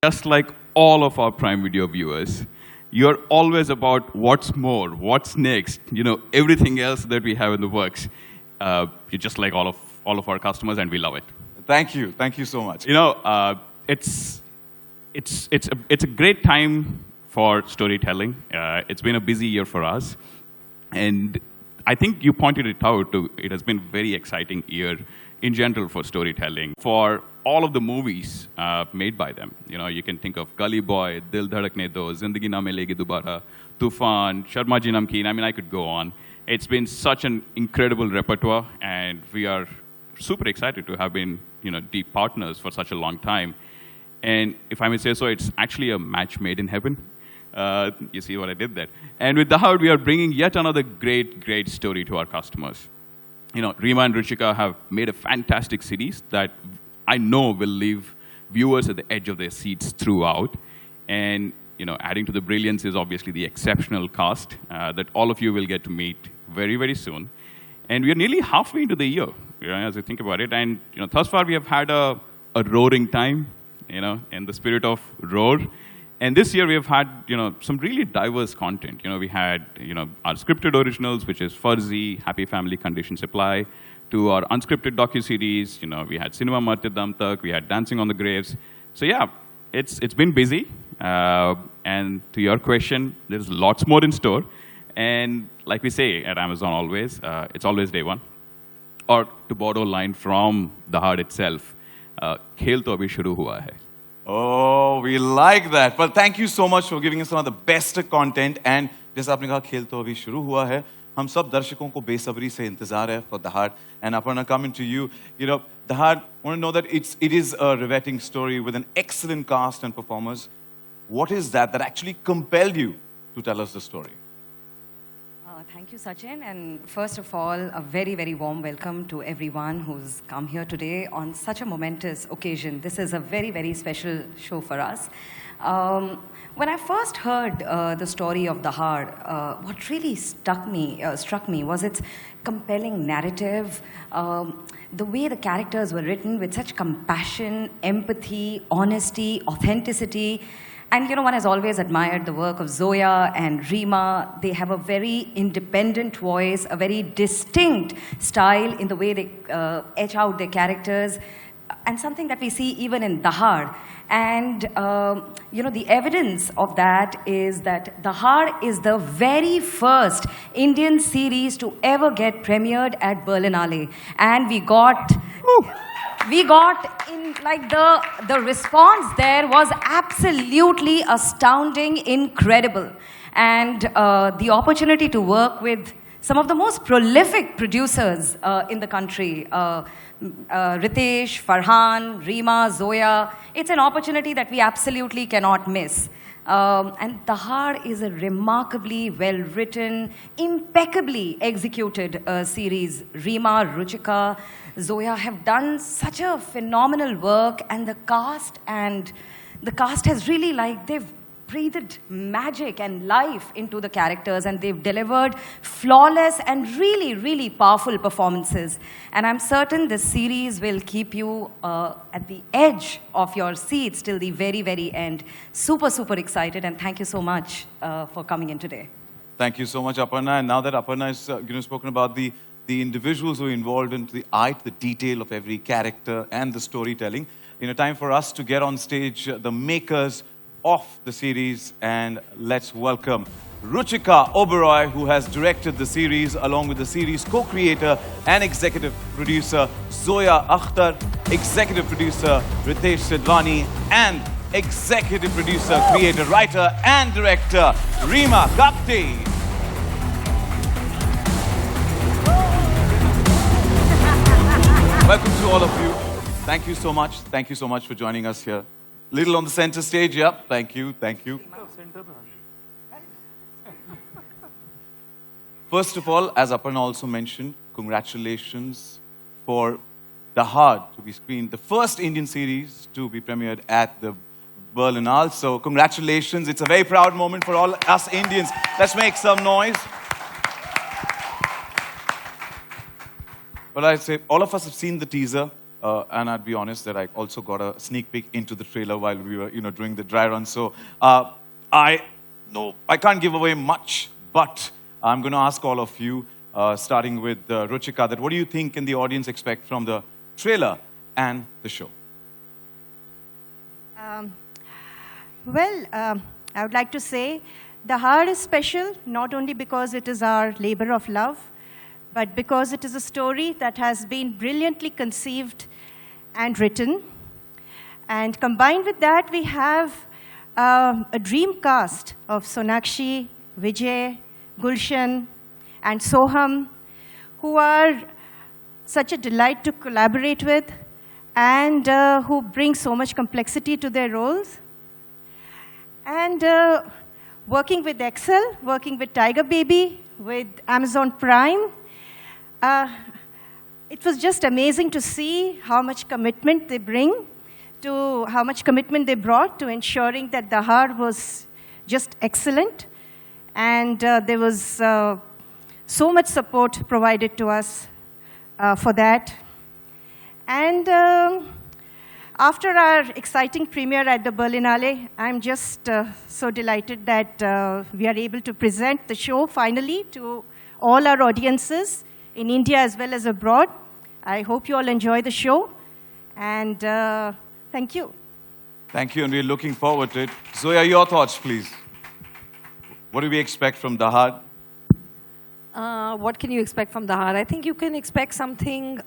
just like all of our Prime Video viewers, you're always about what's more, what's next, everything else that we have in the works. You're just like all of our customers, and we love it. Thank you so much. It's a great time for storytelling. It's been a busy year for us, and I think you pointed it out. It has been a very exciting year in general for storytelling. For all of the movies made by them, you can think of Gully Boy, Dil Dhadakne Do, Zindagi Na Milegi Dobara, Tufan, Sharma Ji Namkeen. I mean, I could go on. It's been such an incredible repertoire, and we are super excited to have been, deep partners for such a long time. And if I may say so, it's actually a match made in heaven. You see what I did there? And with Dahad, we are bringing yet another great story to our customers. Reema and Ruchika have made a fantastic series that I know will leave viewers at the edge of their seats throughout. And, adding to the brilliance is obviously the exceptional cast that all of you will get to meet very soon. And we are nearly halfway into the year, as you think about it. And, thus far we have had a roaring time, in the spirit of roar. And this year we have had, some really diverse content. We had, our scripted originals, which is Farzi, Happy Family, Condition Supply, to our unscripted docuseries. We had Cinema Marte Dam Tak, we had Dancing on the Graves. So yeah, it's been busy. And to your question, there's lots more in store. And like we say at Amazon always, it's always day one. Or to borrow a line from Dahad itself, Khel to abhi shuru hua hai. Oh, we like that. Well, thank you so much for giving us some of the best content. And जैसा आपने कहा, खेल तो अभी शुरू हुआ है. हम सब दर्शकों को बेसब्री से इंतजार है for Dahad. And Aparna, coming to you, Dahad, I want to know that it is a riveting story with an excellent cast and performers. What is that actually compelled you to tell us the story? Thank you, Sachin. And first of all, a very warm welcome to everyone who's come here today on such a momentous occasion. This is a very special show for us. When I first heard the story of Dahad, what really struck me was its compelling narrative, the way the characters were written with such compassion, empathy, honesty, authenticity. And one has always admired the work of Zoya and Reema. They have a very independent voice, a very distinct style in the way they etch out their characters, and something that we see even in Dahad. And, the evidence of that is that Dahad is the very first Indian series to ever get premiered at Berlinale. And we got in, like, the response there was absolutely astounding, incredible. And the opportunity to work with some of the most prolific producers in the country, Ritesh, Farhan, Reema, Zoya, it's an opportunity that we absolutely cannot miss. And Dahad is a remarkably well-written, impeccably executed series. Reema, Ruchika, Zoya have done such a phenomenal work, and the cast has really, they've breathed magic and life into the characters, and they've delivered flawless and really powerful performances. And I'm certain this series will keep you at the edge of your seats till the very end. Super excited, and thank you so much for coming in today. Thank you so much, Aparna. And now that Aparna has spoken about the individuals who are involved in the art, the detail of every character and the storytelling, time for us to get on stage the makers of the series, and let's welcome Ruchika Oberoi, who has directed the series, along with the series co-creator and executive producer Zoya Akhtar, executive producer Ritesh Sidwani, and executive producer, creator, writer and director Reema Gapte. Welcome to all of you. Thank you so much. Thank you so much for joining us here. Little on the center stage, yep. Thank you. First of all, as Aparna also mentioned, congratulations for Dahad to be screened, the first Indian series to be premiered at the Berlinale. So congratulations. It's a very proud moment for all us Indians. Let's make some noise. Well, I'd say all of us have seen the teaser. and I'd be honest that I also got a sneak peek into the trailer while we were, doing the dry run. So I can't give away much, but I'm going to ask all of you, starting with Ruchika, that what do you think can the audience expect from the trailer and the show? I would like to say The Heart is special, not only because it is our labor of love, but because it is a story that has been brilliantly conceived and written. And combined with that, we have a dream cast of Sonakshi, Vijay, Gulshan, and Soham, who are such a delight to collaborate with and who bring so much complexity to their roles. And working with Excel, working with Tiger Baby, with Amazon Prime, it was just amazing to see how much commitment they brought to ensuring that The Heart was just excellent. And there was so much support provided to us for that. And after our exciting premiere at the Berlinale, I'm just so delighted that we are able to present the show finally to all our audiences in India as well as abroad. I hope you all enjoy the show, and thank you. Thank you, and we're looking forward to it. Zoya, your thoughts, please. What do we expect from The Heart? What can you expect from The Heart? I think you can expect something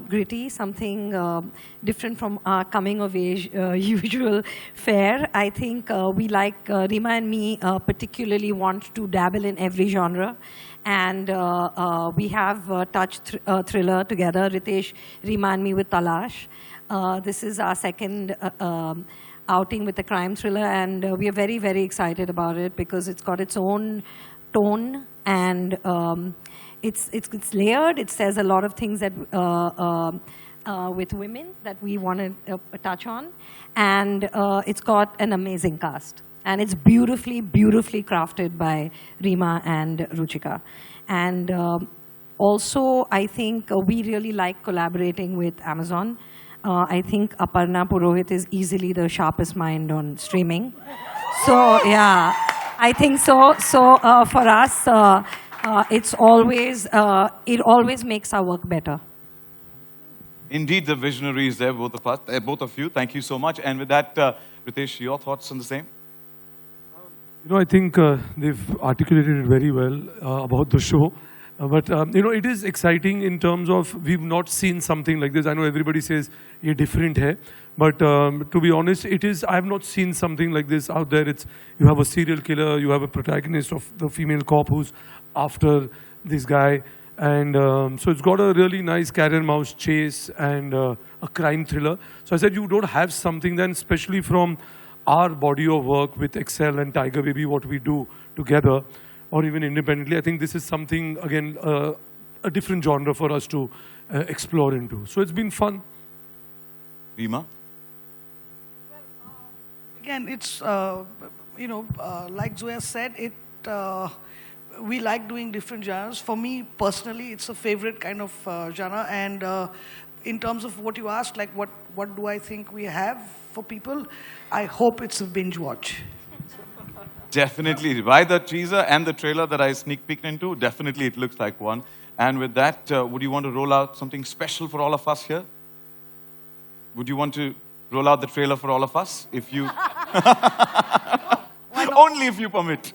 gritty, something different from our coming-of-age usual fare. I think we like, Rima and me particularly want to dabble in every genre. And we have touched thriller together, Ritesh, Rima and me with Talash. This is our second outing with a crime thriller, and we are very, very excited about it because it's got its own tone, and it's layered. It says a lot of things that with women that we want to touch on, and it's got an amazing cast, and it's beautifully, beautifully crafted by Rima and Ruchika. And also, I think we really like collaborating with Amazon. I think Aparna Purohit is easily the sharpest mind on streaming. So yeah, I think so. So for us, it's always it always makes our work better. Indeed, the visionary is there, both of you. Thank you so much. And with that, Ritesh, your thoughts on the same? I think they've articulated it very well about the show. But it is exciting in terms of we've not seen something like this. I know everybody says you're different hai, but to be honest, I have not seen something like this out there. You have a serial killer, you have a protagonist of the female cop who's after this guy, and so it's got a really nice cat and mouse chase and a crime thriller. So I said you don't have something then, especially from our body of work with Excel and Tiger Baby, what we do together, or even independently. I think this is something, again, a different genre for us to explore into. So it's been fun. Rima? Again, it's, like Zoya said, we like doing different genres. For me, personally, it's a favorite kind of genre. And in terms of what you asked, like what do I think we have for people, I hope it's a binge watch. Definitely. By the teaser and the trailer that I sneak peeked into, definitely it looks like one. And with that, would you want to roll out something special for all of us here? Would you want to roll out the trailer for all of us? If you... Only if you permit.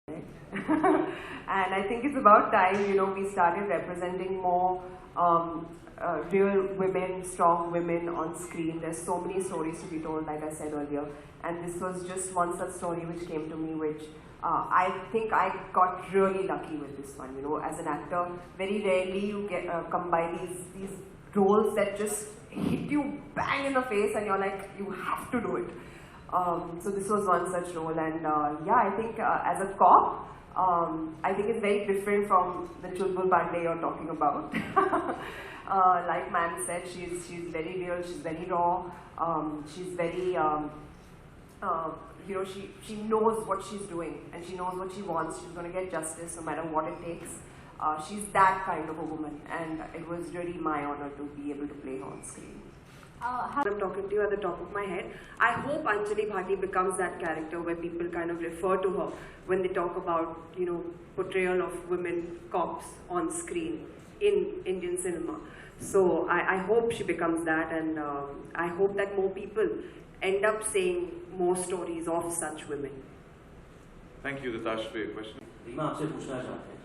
And I think it's about time, we started representing more real women, strong women on screen. There's so many stories to be told, like I said earlier. And this was just one such story which came to me, which I think I got really lucky with this one. As an actor, very rarely you come by these roles that just hit you bang in the face and you're like, you have to do it. So this was one such role, and I think as a cop, I think it's very different from the Chulbul Pandey you're talking about. Like ma'am said, she's very real, she's very raw, she's very, she knows what she's doing and she knows what she wants. She's going to get justice no matter what it takes. She's that kind of a woman, and it was really my honor to be able to play her on screen. I'm talking to you at the top of my head. I hope Anjali Bhati becomes that character where people kind of refer to her when they talk about, portrayal of women cops on screen in Indian cinema. So I hope she becomes that, and I hope that more people end up saying more stories of such women. Thank you, Ritash, for your question. Verma, आपसे पूछना चाहते हैं.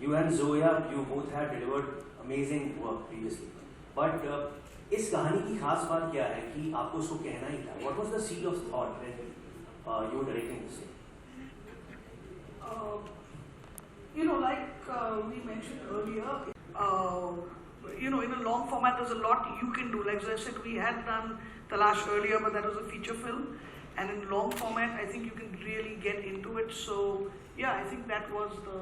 You and Zoya, you both have delivered amazing work previously. But इस कहानी की खास बात क्या है कि आपको उसको कहना ही था? What was the seed of thought when you were directing this? Like we mentioned earlier, in a long format, there's a lot you can do. Like as I said, we had done Talash earlier, but that was a feature film. And in long format, I think you can really get into it. So, yeah, I think that was the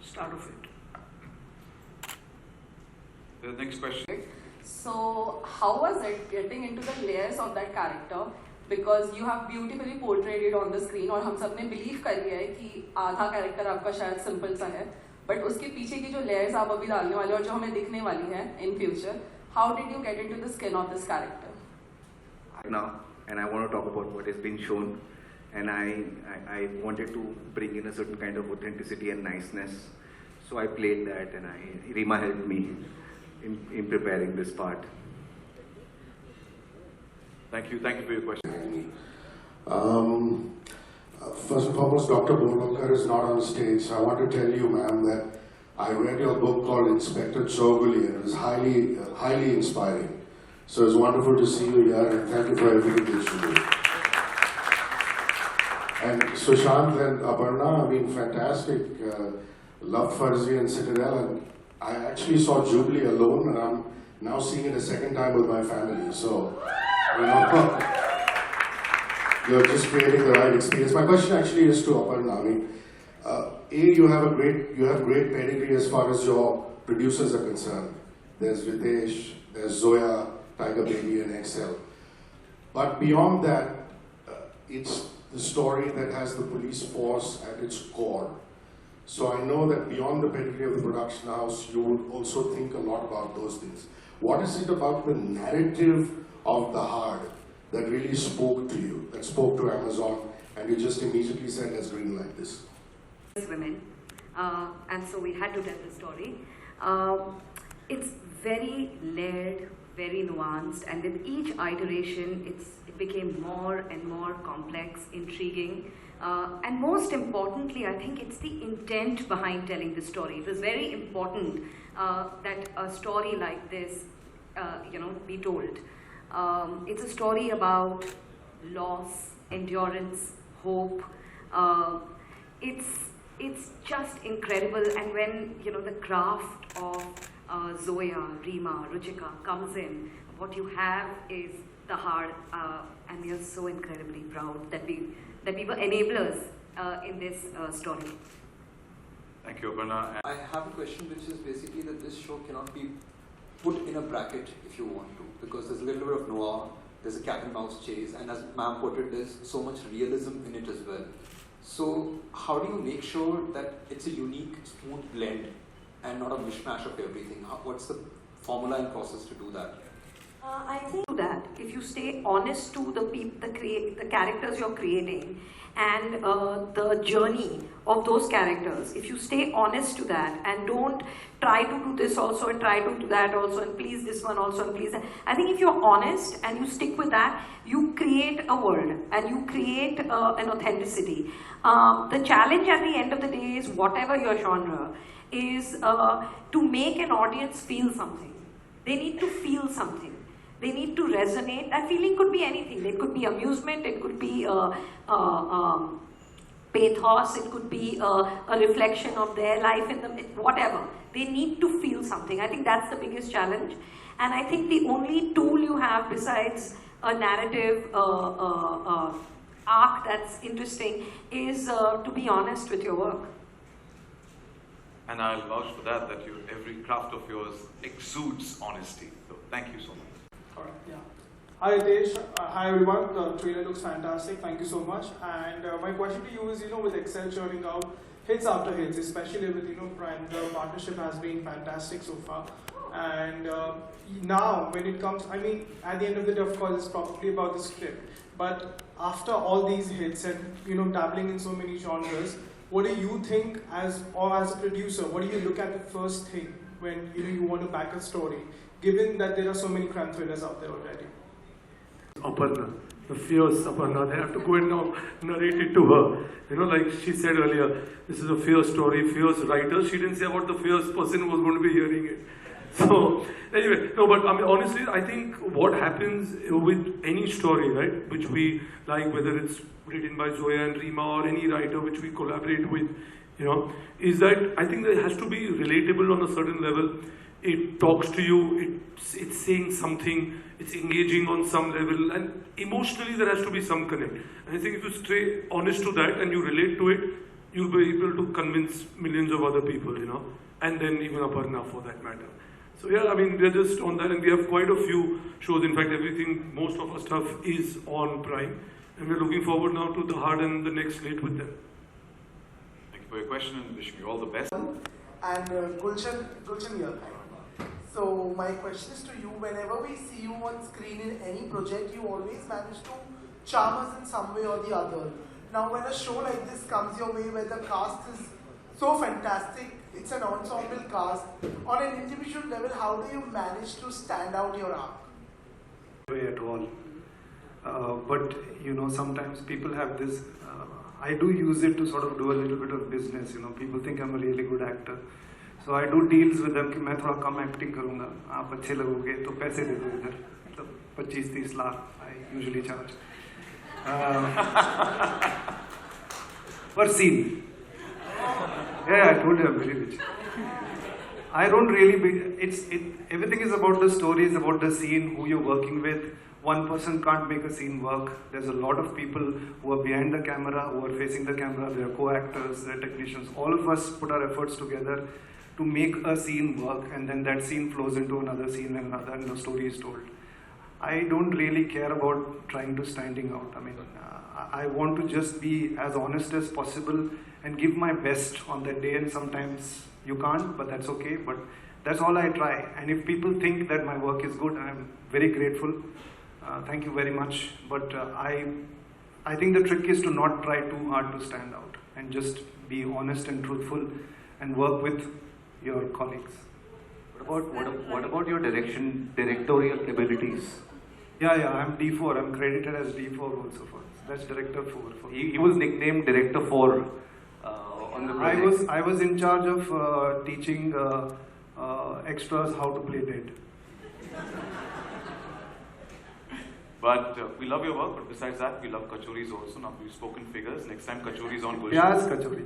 start of it. The next question. So, how was it getting into the layers of that character? Because you have beautifully portrayed it on the screen, और हम सब ने believe कर लिया है कि आधा character आपका शायद simple सा है, but उसके पीछे की जो layers आप अभी डालने वाले और जो हमें दिखने वाली हैं in future, how did you get into the skin of this character? Now, and I want to talk about what has been shown, and I wanted to bring in a certain kind of authenticity and niceness, so I played that, and Rima helped me in preparing this part. Thank you for your question. First and foremost, Dr. Borwalkar is not on the stage, so I want to tell you, ma'am, that I read your book called Inspector Choguli, and it was highly inspiring. So it's wonderful to see you here, and thank you for everything that you do. And Sushant and Aparna, fantastic. Loved Farzi and Citadel, and I actually saw Jubilee alone, and I'm now seeing it a second time with my family. So, you're just creating the right experience. My question actually is to Aparna. You have great pedigree as far as your producers are concerned. There's Videsh, there's Zoya, Tiger Baby, and Excel. But beyond that, it's the story that has the police force at its core. So I know that beyond the pedigree of the production house, you would also think a lot about those things. What is it about the narrative of The Hard that really spoke to you, that spoke to Amazon, and you just immediately said, let's green light this? Women, and so we had to tell the story. It's very layered, very nuanced, and with each iteration, it became more and more complex, intriguing. And most importantly, I think it's the intent behind telling the story. It was very important that a story like this, be told. It's a story about loss, endurance, hope. It's just incredible. And when the craft of Zoya, Rima, Ruchika comes in, what you have is The Hard, and we are so incredibly proud that we were enablers in this story. Thank you, Aparna. I have a question, which is basically that this show cannot be put in a bracket if you want to, because there's a little bit of noir, there's a cat and mouse chase, and as ma'am put it, there's so much realism in it as well. So how do you make sure that it's a unique, smooth blend and not a mishmash of everything? What's the formula and process to do that? I think that if you stay honest to the characters you're creating and the journey of those characters, if you stay honest to that and don't try to do this also and try to do that also and please this one also and please that, I think if you're honest and you stick with that, you create a world and you create an authenticity. The challenge at the end of the day is, whatever your genre, is to make an audience feel something. They need to feel something. They need to resonate. That feeling could be anything. It could be amusement, it could be pathos, it could be a reflection of their life in them, whatever. They need to feel something. I think that's the biggest challenge. And I think the only tool you have besides a narrative arc that's interesting is to be honest with your work. And I'll vouch for that, every craft of yours exudes honesty. So thank you so much. All right, yeah. Hi Ritesh, hi everyone. The trailer looks fantastic. Thank you so much. And my question to you is, with Excel churning out hits after hits, especially with Prime, the partnership has been fantastic so far. And now, when it comes, at the end of the day, of course, it's probably about the script. But after all these hits and dabbling in so many genres, what do you think as a producer? What do you look at the first thing when you want to back a story, given that there are so many crime thrillers out there already? Aparna, the fierce Aparna, they have to go and now narrate it to her. Like she said earlier, this is a fierce story, fierce writer. She didn't say about the fierce person who was going to be hearing it. So, anyway, no, but honestly, I think what happens with any story, right, which we like, whether it's written by Zoya and Rima or any writer which we collaborate with, is that I think that it has to be relatable on a certain level. It talks to you, it's saying something, it's engaging on some level, and emotionally there has to be some connect. And I think if you stay honest to that and you relate to it, you'll be able to convince millions of other people, and then even Aparna for that matter. So yeah, we're just on that, and we have quite a few shows. In fact, most of our stuff is on Prime, and we're looking forward now to The Hard and the next slate with them. Thank you for your question, and wishing you all the best. And Gulshan here. So my question is to you, whenever we see you on screen in any project, you always manage to charm us in some way or the other. Now when a show like this comes your way where the cast is so fantastic, it's an ensemble cast, on an individual level, how do you manage to stand out your arc? Way at all. But sometimes people have this, I do use it to sort of do a little bit of business, people think I'm a really good actor. So I do deals with them कि मैं थोड़ा कम acting करूँगा, आप अच्छे लगोगे तो पैसे दे दो इधर, मतलब 25-30 lakh I usually charge per scene. Yeah, I told you I'm very rich. I don't really everything is about the story, it's about the scene, who you're working with. One person can't make a scene work. There's a lot of people who are behind the camera, who are facing the camera, they're co-actors, they're technicians. All of us put our efforts together to make a scene work, and then that scene flows into another scene and another, and the story is told. I don't really care about trying to standing out. I want to just be as honest as possible and give my best on that day, and sometimes you can't, but that's okay. But that's all I try. And if people think that my work is good, I'm very grateful. Thank you very much. But I think the trick is to not try too hard to stand out and just be honest and truthful and work with your colleagues. What about your directorial abilities? Yeah, I'm D4. I'm credited as D4 also for that's Director 4. He was nicknamed Director 4 on the project. I was in charge of teaching extras how to play dead. But we love your work, but besides that, we love kachoris also. Now we've spoken figures. Next time kachoris on Gulshan. Pyaz kachori.